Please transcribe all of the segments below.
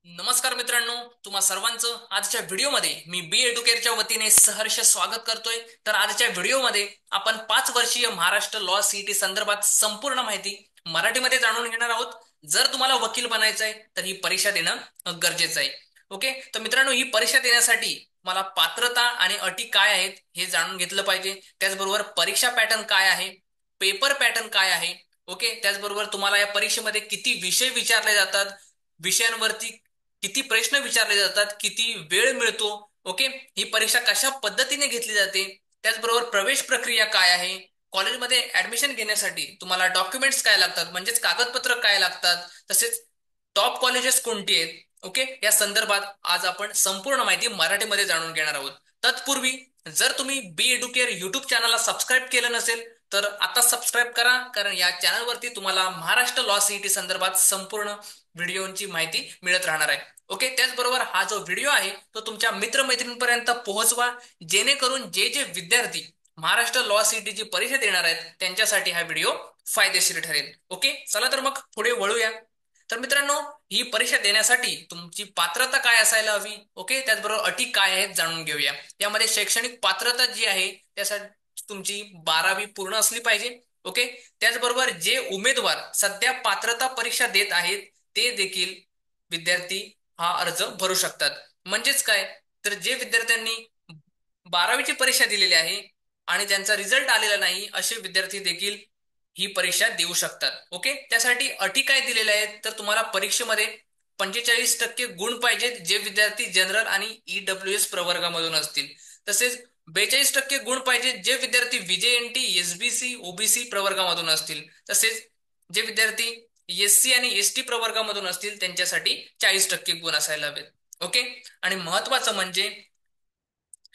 नमस्कार मित्रांनो, तुम्हा सर्वांचं आजच्या व्हिडिओमध्ये मी बी एडुकेअरच्या वतीने सहर्ष स्वागत करतोय. तर आजच्या व्हिडिओमध्ये आपण 5 वर्षीय महाराष्ट्र लॉ सीईटी संदर्भात संपूर्ण माहिती मराठीमध्ये जाणून घेणार आहोत. जर तुम्हाला वकील बनायचं आहे तर ही परीक्षा देणं गरजेचं आहे. ओके, तर मित्रांनो, ही परीक्षा देण्यासाठी मला पात्रता आणि अटी काय आहेत हे जाणून घेतलं पाहिजे. त्याचबरोबर परीक्षा पॅटर्न काय आहे, पेपर पॅटर्न काय आहे. ओके, त्याचबरोबर तुम्हाला या परीक्षेमध्ये किती विषय विचारले जातात, विषयांवरती किती प्रश्न विचारले जातात, किती वेळ मिळतो. ओके, ही परीक्षा कशा पद्धतीने घेतली जाते, त्याचबरोबर प्रवेश प्रक्रिया काय आहे, कॉलेजमध्ये ऍडमिशन घेण्यासाठी तुम्हाला डॉक्युमेंट्स काय लागतात, म्हणजेच कागदपत्र काय लागतात, तसेच टॉप कॉलेजेस कोणती आहेत. ओके, या संदर्भात आज आपण संपूर्ण माहिती मराठीमध्ये जाणून घेणार आहोत. तत्पूर्वी जर तुम्ही बी एडुकेअर युट्यूब चॅनलला सबस्क्राईब केलं नसेल तर आता सबस्क्राईब करा, कारण या चॅनलवरती तुम्हाला महाराष्ट्र लॉ सीईटी संदर्भात संपूर्ण व्हिडिओची माहिती मिळत राहणार आहे. ओके, त्याचबरोबर हा जो व्हिडिओ आहे तो तुमच्या मित्रमैत्रिणींपर्यंत पोहोचवा, जेणेकरून जे जे विद्यार्थी महाराष्ट्र लॉ सीईटीची परीक्षा देणार आहेत त्यांच्यासाठी हा व्हिडिओ फायदेशीर ठरेल. ओके, चला तर मग पुढे वळूया. तर मित्रांनो, ही परीक्षा देण्यासाठी तुमची पात्रता काय असायला हवी, ओके, त्याचबरोबर अटी काय आहेत जाणून घेऊया. यामध्ये शैक्षणिक पात्रता जी आहे त्यासाठी तुमची 12वी पूर्ण असली पाहिजे. ओके, त्याचबरोबर जे उमेदवार सध्या पात्रता परीक्षा देत आहेत ते देखील विद्यार्थी हा अर्ज भरू शकतात. म्हणजेच काय, तर जे विद्यार्थ्यांनी 12वीची परीक्षा दिलेली आहे आणि त्यांचा रिझल्ट आलेला नाही असे विद्यार्थी देखील ही परीक्षा देऊ शकतात. ओके, त्यासाठी अटी काय दिलेल्या आहेत, तर तुम्हाला परीक्षेमध्ये 45% गुण पाहिजेत जे विद्यार्थी जनरल आणि ईडब्ल्यूएस प्रवर्गामधून असतील. तसेच 42% गुण पाहिजेत जे विद्यार्थी व्हीजेएनटी, एसबीसी, ओबीसी प्रवर्गामधून असतील. तसेच जे विद्यार्थी एससी आणि एसटी प्रवर्गामधून असतील त्यांच्यासाठी 40% गुण असायला हवेत. ओके, आणि महत्वाचं म्हणजे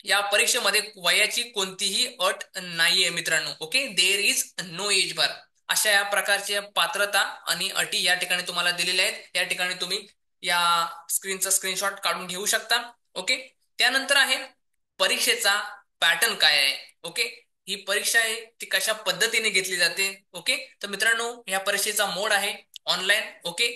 या परीक्षेमध्ये वयाची कोणतीही अट नाहीये मित्रांनो. Okay, there is no age bar. अशा या प्रकारच्या पात्रता आणि अटी या ठिकाणी तुम्हाला दिलेल्या आहेत. या ठिकाणी तुम्ही या स्क्रीनचा स्क्रीनशॉट काढून घेऊ शकता. ओके, त्यानंतर आहे परीक्षेचा पॅटर्न काय आहे. ओके, ही परीक्षा आहे ती कशा पद्धतीने घेतली जाते. ओके, तर मित्रांनो, या परीक्षेचा मोड आहे ऑनलाईन. ओके,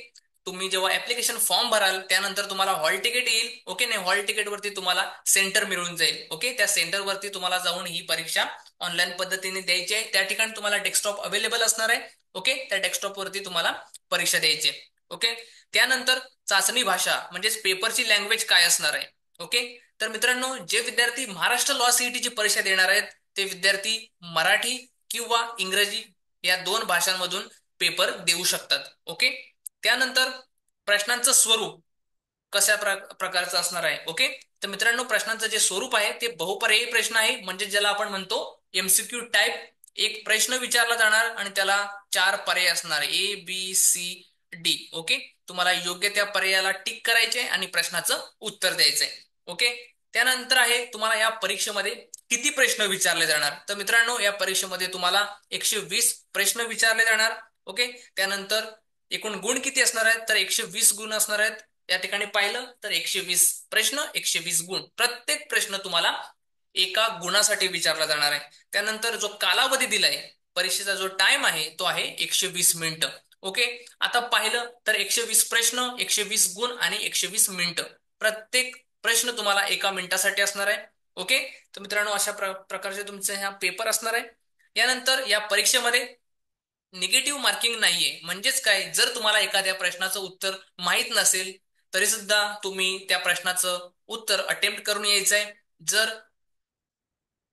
तुम्ही जेव्हा ऍप्लिकेशन फॉर्म भराल त्यानंतर तुम्हाला हॉल तिकीट येईल. ओके, नाही, हॉल तिकीट वरती तुम्हाला सेंटर मिळून जाईल. ओके, त्या सेंटर वरती तुम्हाला जाऊन ही परीक्षा ऑनलाईन पद्धतीने द्यायची आहे. त्या ठिकाणी तुम्हाला डेस्कटॉप अवेलेबल असणार आहे. ओके, त्या डेस्कटॉप वरती तुम्हाला परीक्षा द्यायची आहे. ओके, त्यानंतर चाचणी भाषा म्हणजेच पेपरची लँग्वेज काय असणार आहे. ओके, तर मित्रांनो, जे विद्यार्थी महाराष्ट्र लॉ सीईटीची परीक्षा देणार आहेत ते विद्यार्थी मराठी किंवा इंग्रजी या दोन भाषांमधून पेपर देऊ शकतात. ओके, त्यानंतर प्रश्नांचं स्वरूप कशा प्रकारचं असणार आहे. ओके, तर मित्रांनो, प्रश्नांचं जे स्वरूप आहे ते बहुपर्यायी प्रश्न आहे, म्हणजे ज्याला आपण म्हणतो एमसीक्यू टाईप. एक प्रश्न विचारला जाणार आणि त्याला 4 पर्याय असणार, A B C D. Okay, तुम्हाला योग्य त्या पर्यायाला टिक करायचे आणि प्रश्नाचं उत्तर द्यायचंय. ओके, त्यानंतर आहे तुम्हाला या परीक्षेमध्ये किती प्रश्न विचारले जाणार. तर मित्रांनो, या परीक्षेमध्ये तुम्हाला 120 प्रश्न विचारले जाणार. ओके, त्यानंतर एकूण गुण किती असणार आहेत, तर 120 गुण असणार आहेत. या ठिकाणी पाहिलं तर 120 प्रश्न, 120 गुण. प्रत्येक प्रश्न तुम्हाला एका गुणासाठी विचारला जाणार आहे. त्यानंतर जो कालावधी दिलाय, परीक्षेचा जो टाइम आहे तो आहे 120 मिनिटं. ओके, आता पाहिलं तर 120 प्रश्न, 120 गुण आणि 120 मिनिटं. प्रत्येक प्रश्न तुम्हाला एका मिनिटासाठी असणार आहे. ओके, तर मित्रांनो, अशा प्रकारचे तुमचे हा पेपर असणार आहे. यानंतर या परीक्षेमध्ये निगेटिव्ह मार्किंग नाहीये. म्हणजेच काय, जर तुम्हाला एखाद्या प्रश्नाचं उत्तर माहीत नसेल तरी सुद्धा तुम्ही त्या प्रश्नाचं उत्तर अटेम्प्ट करून यायचंय. जर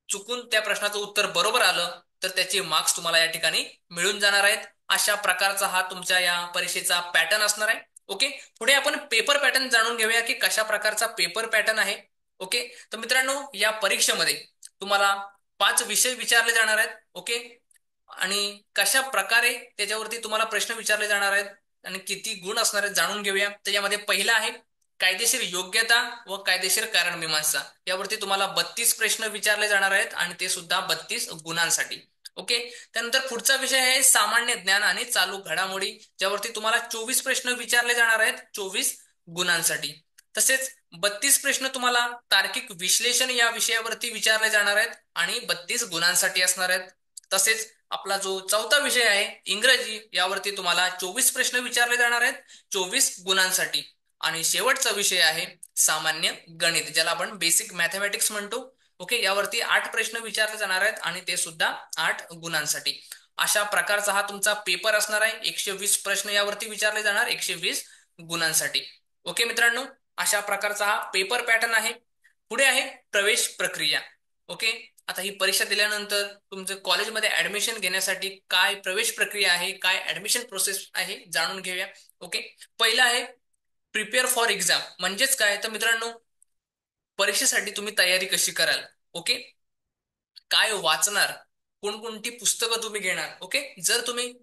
चुकून त्या प्रश्नाचं उत्तर बरोबर आलं तर त्याचे मार्क्स तुम्हाला या ठिकाणी मिळून जाणार आहेत. अशा प्रकारचा हा तुमच्या या परीक्षेचा पॅटर्न असणार आहे. ओके, पुढे आपण पेपर पॅटर्न जाणून घेऊया की कशा प्रकारचा पेपर पॅटर्न आहे. ओके, तर मित्रांनो, या परीक्षेमध्ये तुम्हाला 5 विषय विचारले जाणार आहेत. ओके, आणि कशा प्रकारे त्याच्यावरती तुम्हाला प्रश्न विचारले जाणार आहेत आणि किती गुण असणार आहेत जाणून घेऊया. त्याच्यामध्ये पहिला आहे कायदेशीर योग्यता व कायदेशीर कारण मीमांसा. यावरती तुम्हाला 32 प्रश्न विचारले जाणार आहेत आणि ते सुद्धा 32 गुणांसाठी. ओके, त्यानंतर पुढचा विषय आहे सामान्य ज्ञान आणि चालू घडामोडी, ज्यावरती तुम्हाला 24 प्रश्न विचारले जाणार आहेत 24 गुणांसाठी. तसेच 32 प्रश्न तुम्हाला तार्किक विश्लेषण या विषयावरती विचारले जाणार आहेत आणि 32 गुणांसाठी असणार आहेत. तसेच आपला जो चौथा विषय आहे इंग्रजी, यावरती तुम्हाला 24 प्रश्न विचारले जाणार आहेत 24 गुणांसाठी. आणि शेवटचा विषय आहे सामान्य गणित, ज्याला आपण बेसिक मॅथमॅटिक्स म्हणतो. ओके, यावरती 8 प्रश्न विचारले जाणार आहेत आणि ते सुद्धा 8 गुणांसाठी. अशा प्रकारचा हा तुमचा पेपर असणार आहे. 120 प्रश्न यावरती विचारले जाणार, 120 गुणांसाठी. ओके मित्रांनो, अशा प्रकारचा हा पेपर पॅटर्न आहे. पुढे आहे प्रवेश प्रक्रिया. ओके, आता ही परीक्षा दिल्यानंतर तुमचं कॉलेजमध्ये ऍडमिशन घेण्यासाठी काय प्रवेश प्रक्रिया आहे, काय ऍडमिशन प्रोसेस आहे, जाणून घेऊया. ओके, पहिला आहे प्रिपेअर फॉर एक्झाम. म्हणजेच काय तर मित्रांनो, परीक्षेसाठी तुम्ही तयारी कशी कराल. ओके, काय वाचणार, कोणकोणती पुस्तकं तुम्ही घेणार. ओके, जर तुम्ही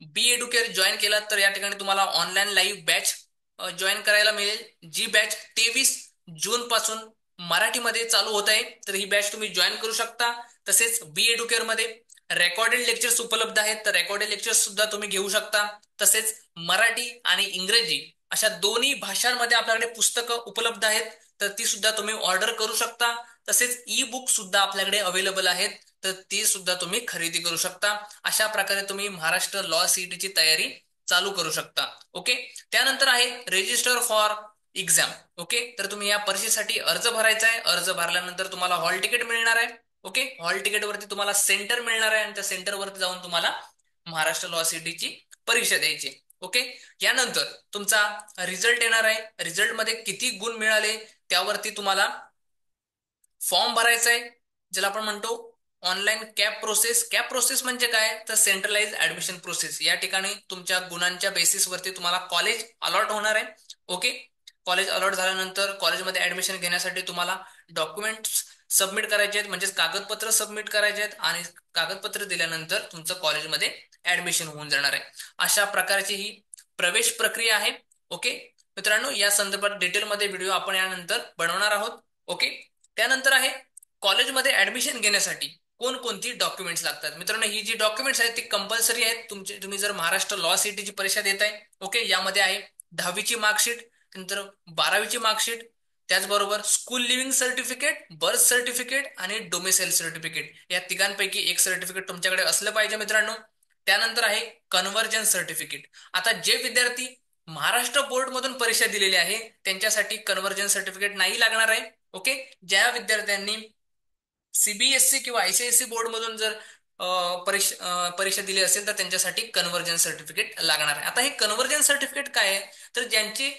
बी एडुकेअर जॉईन केलात तर या ठिकाणी तुम्हाला ऑनलाईन लाईव्ह बॅच जॉईन करायला मिळेल. जी बॅच 23 जून पासून मराठीमध्ये चालू होत आहे, तर ही बॅच तुम्ही जॉईन करू शकता. तसेच बी एडुकेअर मध्ये रेकॉर्डेड लेक्चर्स उपलब्ध आहेत, तर रेकॉर्डेड लेक्चर्स सुद्धा तुम्ही घेऊ शकता. तसेच मराठी आणि इंग्रजी अशा दोन्ही भाषांमध्ये आपल्याकडे पुस्तकं उपलब्ध आहेत, तर ती सुद्धा तुम्ही ऑर्डर करू शकता. तसेच ई बुक सुद्धा आपल्याकडे अवेलेबल आहेत, तर ती सुद्धा तुम्ही खरेदी करू शकता. अशा प्रकारे तुम्ही महाराष्ट्र लॉ सीईटीची तयारी चालू करू शकता. ओके, त्यानंतर आहे रजिस्टर फॉर एक्झाम. ओके, तर तुम्ही या परीक्षेसाठी अर्ज भरायचा आहे. अर्ज भरल्यानंतर तुम्हाला हॉल तिकीट मिळणार आहे. ओके, हॉल तिकीट वरती तुम्हाला सेंटर मिळणार आहे आणि त्या सेंटर वरती जाऊन तुम्हाला महाराष्ट्र लॉ सीईटीची परीक्षा द्यायची. ओके, यानंतर तुमचा रिझल्ट येणार आहे. रिझल्ट मध्ये किती गुण मिळाले त्यावरती तुम्हाला फॉर्म भरायचा आहे, ज्याला आपण म्हणतो online cap process. Cap process म्हणजे काय तर सेंट्रलाइज ऍडमिशन प्रोसेस. या ठिकाणी तुमच्या गुणांच्या बेसिसवरती तुम्हाला कॉलेज अलॉट होणार आहे. ओके, कॉलेज अलॉट झाल्यानंतर कॉलेजमध्ये ऍडमिशन घेण्यासाठी तुम्हाला डॉक्युमेंट्स सबमिट करायचे आहेत, म्हणजेच कागदपत्र सबमिट करायचे आहेत आणि कागदपत्र दिल्यानंतर तुमचं कॉलेजमध्ये ऍडमिशन होऊन जाणार आहे. अशा प्रकारची ही प्रवेश प्रक्रिया आहे. ओके मित्रांनो, या संदर्भात डिटेलमध्ये व्हिडिओ आपण यानंतर बनवणार आहोत. ओके, त्यानंतर आहे कॉलेजमध्ये ऍडमिशन घेण्यासाठी कोणकोणती डॉक्युमेंट्स लागतात. मित्रांनो, ही जी डॉक्युमेंट्स आहेत ती कंपल्सरी आहेत. तुम्ही जर महाराष्ट्र लॉ सीईटीची परीक्षा देत आहे, ओके, यामध्ये आहे 10वीची मार्कशीट, नंतर 12वीची मार्कशीट, त्याचबरोबर school living certificate, birth certificate आणि डोमिसाईल सर्टिफिकेट. या तिघांपैकी एक सर्टिफिकेट तुमच्याकडे असलं पाहिजे मित्रांनो. त्यानंतर आहे कन्व्हर्जन सर्टिफिकेट. आता जे विद्यार्थी महाराष्ट्र बोर्ड मधून परीक्षा दिलेली आहे त्यांच्यासाठी कन्व्हर्जन सर्टिफिकेट नाही लागणार आहे. ओके, ज्या विद्यार्थ्यांनी सीबीएसई किंवा आयसीएसई बोर्ड मधून जर परीक्षा दिली असेल तर त्यांच्यासाठी कन्व्हर्जन सर्टिफिकेट लागणार आहे. आता हे कन्व्हर्जन सर्टिफिकेट काय आहे तर ज्यांचे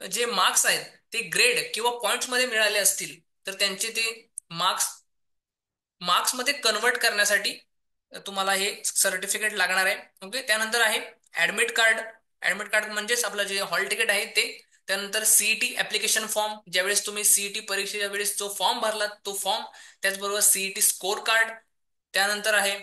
जे मार्क्स आहेत ते ग्रेड किंवा पॉइंट्स मध्ये मिळाले असतील तर त्यांचे ते मार्क्स मध्ये कन्वर्ट करण्यासाठी तुम्हाला हे सर्टिफिकेट लागणार आहे. ओके, त्यानंतर आहे ऍडमिट कार्ड. ऍडमिट कार्ड म्हणजेच आपलं जे हॉल तिकीट आहे ते. त्यानंतर सीईटी ऍप्लिकेशन फॉर्म, ज्यावेळेस तुम्ही सीईटी परीक्षेच्या वेळेस जो फॉर्म भरला तो फॉर्म, त्याचबरोबर सीईटी स्कोर कार्ड. त्यानंतर आहे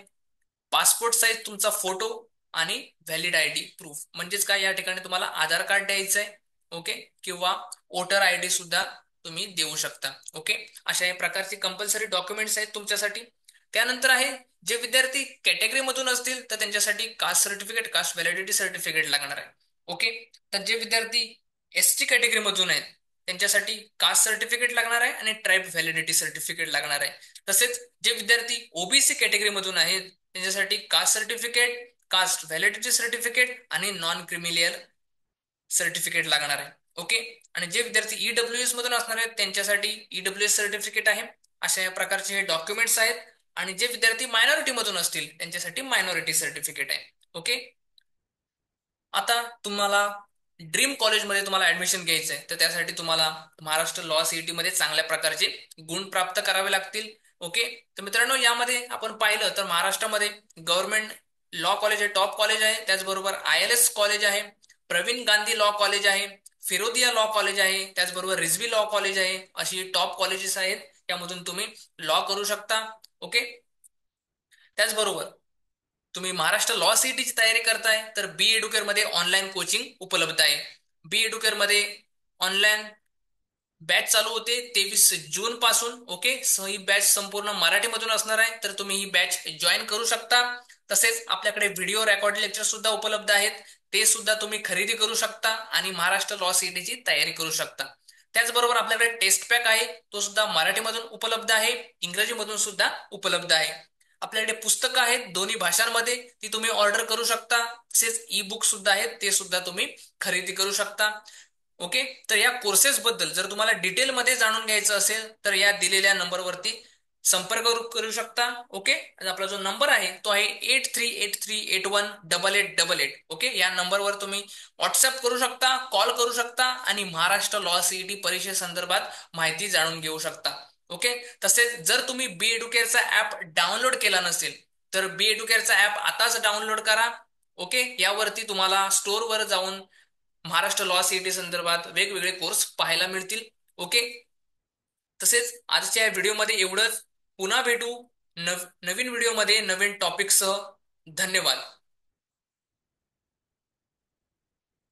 पासपोर्ट साईज तुमचा फोटो आणि व्हॅलिड आयडी प्रूफ. म्हणजेच काय, या ठिकाणी तुम्हाला आधार कार्ड द्यायचं आहे. ओके, किंवा वोटर आयडी सुद्धा तुम्ही देऊ शकता. ओके, अशा या प्रकारचे कंपल्सरी डॉक्युमेंट्स आहेत तुमच्यासाठी. त्यानंतर आहे जे विद्यार्थी कॅटेगरी मधून असतील तर त्यांच्यासाठी caste certificate, caste validity certificate लागणार आहे. ओके, तर जे विद्यार्थी एसटी कॅटेगरी मधून आहेत त्यांच्यासाठी कास्ट सर्टिफिकेट लागणार आहे आणि ट्राईब व्हॅलिडिटी सर्टिफिकेट लागणार आहे. तसेच जे विद्यार्थी ओबीसी कॅटेगरी मधून आहेत त्यांच्यासाठी caste certificate, caste validity certificate आणि नॉन क्रिमिलियल सर्टिफिकेट लागणार आहे. ओके, आणि जे विद्यार्थी ईडब्ल्यूएस मधून असणार आहेत त्यांच्यासाठी ईडब्ल्यूएस सर्टिफिकेट आहे. अशा या प्रकारचे हे डॉक्युमेंट्स आहेत. आणि जे विद्यार्थी मायनॉरिटी मधून असतील त्यांच्यासाठी मायनॉरिटी सर्टिफिकेट आहे. ओके, आता तुम्हाला ड्रीम कॉलेजमध्ये तुम्हाला ऍडमिशन घ्यायचं आहे तर त्यासाठी तुम्हाला महाराष्ट्र लॉ सीईटी मध्ये चांगल्या प्रकारचे गुण प्राप्त करावे लागतील. ओके, तर मित्रांनो, यामध्ये आपण पाहिलं तर महाराष्ट्रामध्ये गव्हर्नमेंट लॉ कॉलेज आहे, टॉप कॉलेज आहे. त्याचबरोबर ILS कॉलेज आहे, प्रवीण गांधी लॉ कॉलेज आहे, फिरोदिया लॉ कॉलेज आहे, त्याचबरोबर रिझवी लॉ कॉलेज आहे. अशी टॉप कॉलेजेस आहेत, यामधून तुम्ही लॉ करू शकता. ओके, त्याचबरोबर तुम्ही महाराष्ट्र लॉ सीईटीची तयारी करताय तर बी एडुकेअर मध्ये ऑनलाईन कोचिंग उपलब्ध आहे. बी एडुकेअर मध्ये ऑनलाईन बॅच चालू होते 23 जून पासून. ओके, ही बॅच संपूर्ण मराठीमधून असणार आहे, तर तुम्ही ही बॅच जॉईन करू शकता. तसेच आपल्याकडे व्हिडिओ रेकॉर्ड लेक्चर सुद्धा उपलब्ध आहेत, ते सुद्धा तुम्ही खरेदी करू शकता आणि महाराष्ट्र लॉ सीईटीची तयारी करू शकता. त्याचबरोबर आपल्याकडे टेस्ट पॅक आहे, तो सुद्धा मराठीमधून उपलब्ध आहे, इंग्रजीमधून सुद्धा उपलब्ध आहे. आपल्याकडे पुस्तकं आहेत दोन्ही भाषांमध्ये, ती तुम्ही ऑर्डर करू शकता. तसेच ई बुक सुद्धा आहेत, ते सुद्धा तुम्ही खरेदी करू शकता. ओके. तर या कोर्सेस बद्दल जर तुम्हाला डिटेलमध्ये जाणून घ्यायचं असेल तर या दिलेल्या नंबरवरती संपर्क करू शकता. ओके. आणि आपला जो नंबर आहे तो आहे 8383818888. ओके. या नंबरवर तुम्ही व्हॉट्सअप करू शकता, कॉल करू शकता आणि महाराष्ट्र लॉ सीईटी परीक्षेसंदर्भात माहिती जाणून घेऊ शकता. ओके. तसेच जर तुम्ही बी एडुकेअरचा ऍप डाउनलोड केला नसेल तर बी एडुकेअरचा ऍप आताच डाउनलोड करा. ओके. यावरती तुम्हाला स्टोअरवर जाऊन महाराष्ट्र लॉ सीईटी संदर्भात वेगवेगळे कोर्स पाहायला मिळतील. ओके. तसेच आजच्या व्हिडिओमध्ये एवढंच. पुन्हा भेटू नवीन व्हिडिओमध्ये नवीन टॉपिकसह. धन्यवाद.